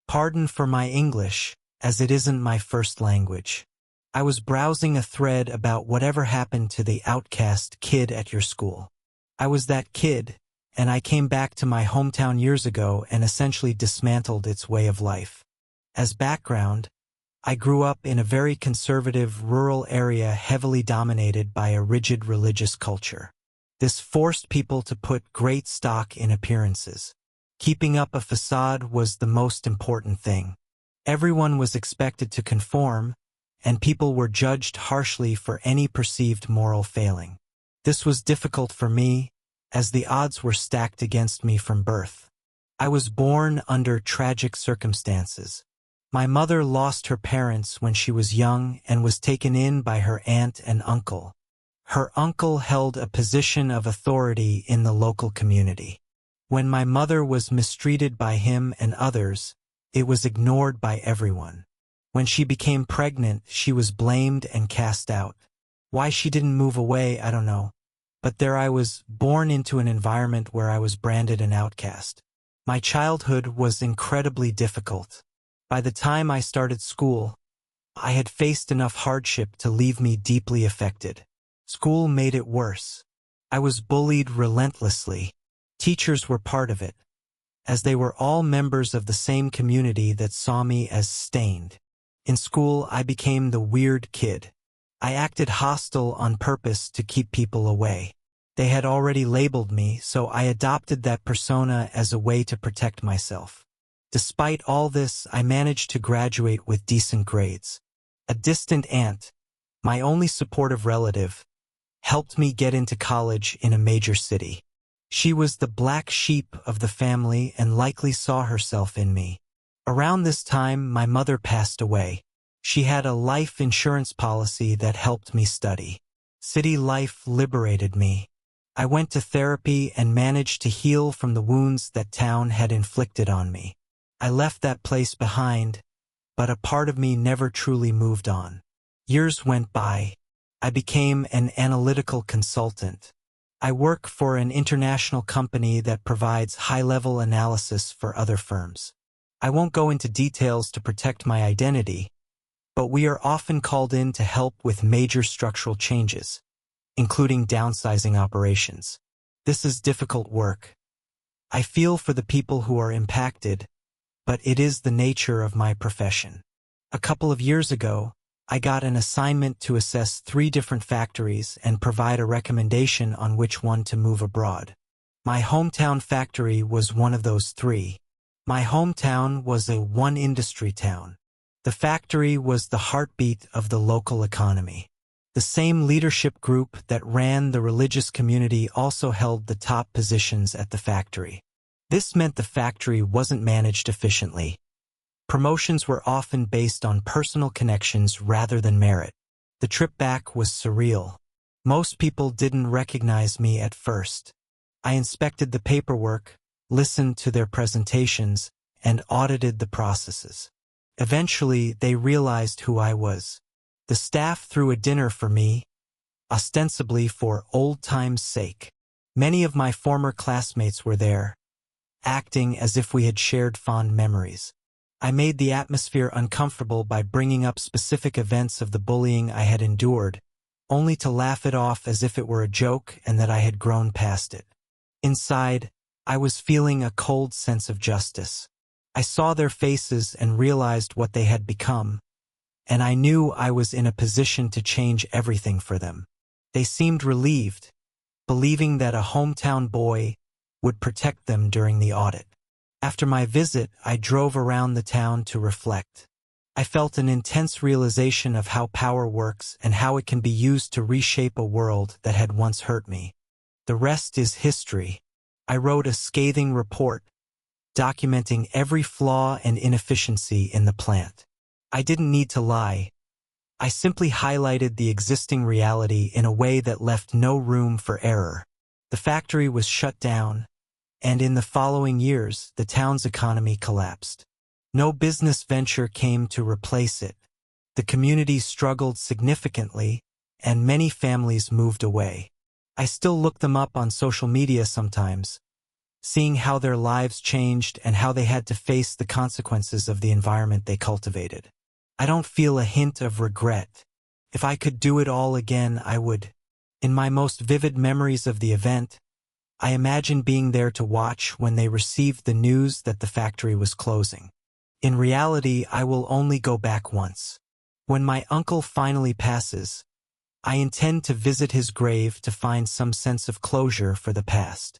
Pardon for my English, as it isn't my first language. I was browsing a thread about whatever happened to the outcast kid at your school. I was that kid, and I came back to my hometown years ago and essentially dismantled its way of life. As background, I grew up in a very conservative rural area heavily dominated by a rigid religious culture. This forced people to put great stock in appearances. Keeping up a facade was the most important thing. Everyone was expected to conform, and people were judged harshly for any perceived moral failing. This was difficult for me, as the odds were stacked against me from birth. I was born under tragic circumstances. My mother lost her parents when she was young and was taken in by her aunt and uncle. Her uncle held a position of authority in the local community. When my mother was mistreated by him and others, it was ignored by everyone. When she became pregnant, she was blamed and cast out. Why she didn't move away, I don't know. But there I was, born into an environment where I was branded an outcast. My childhood was incredibly difficult. By the time I started school, I had faced enough hardship to leave me deeply affected. School made it worse. I was bullied relentlessly. Teachers were part of it, as they were all members of the same community that saw me as stained. In school, I became the weird kid. I acted hostile on purpose to keep people away. They had already labeled me, so I adopted that persona as a way to protect myself. Despite all this, I managed to graduate with decent grades. A distant aunt, my only supportive relative, helped me get into college in a major city. She was the black sheep of the family and likely saw herself in me. Around this time, my mother passed away. She had a life insurance policy that helped me study. City life liberated me. I went to therapy and managed to heal from the wounds that town had inflicted on me. I left that place behind, but a part of me never truly moved on. Years went by. I became an analytical consultant. I work for an international company that provides high-level analysis for other firms. I won't go into details to protect my identity, but we are often called in to help with major structural changes, including downsizing operations. This is difficult work. I feel for the people who are impacted, but it is the nature of my profession. A couple of years ago, I got an assignment to assess 3 different factories and provide a recommendation on which one to move abroad. My hometown factory was one of those 3. My hometown was a one-industry town. The factory was the heartbeat of the local economy. The same leadership group that ran the religious community also held the top positions at the factory. This meant the factory wasn't managed efficiently. Promotions were often based on personal connections rather than merit. The trip back was surreal. Most people didn't recognize me at first. I inspected the paperwork, listened to their presentations, and audited the processes. Eventually, they realized who I was. The staff threw a dinner for me, ostensibly for old times' sake. Many of my former classmates were there, acting as if we had shared fond memories. I made the atmosphere uncomfortable by bringing up specific events of the bullying I had endured, only to laugh it off as if it were a joke and that I had grown past it. Inside, I was feeling a cold sense of justice. I saw their faces and realized what they had become, and I knew I was in a position to change everything for them. They seemed relieved, believing that a hometown boy would protect them during the audit. After my visit, I drove around the town to reflect. I felt an intense realization of how power works and how it can be used to reshape a world that had once hurt me. The rest is history. I wrote a scathing report, documenting every flaw and inefficiency in the plant. I didn't need to lie. I simply highlighted the existing reality in a way that left no room for error. The factory was shut down, and in the following years, the town's economy collapsed. No business venture came to replace it. The community struggled significantly, and many families moved away. I still look them up on social media sometimes, seeing how their lives changed and how they had to face the consequences of the environment they cultivated. I don't feel a hint of regret. If I could do it all again, I would. In my most vivid memories of the event, I imagine being there to watch when they received the news that the factory was closing. In reality, I will only go back once. When my uncle finally passes, I intend to visit his grave to find some sense of closure for the past.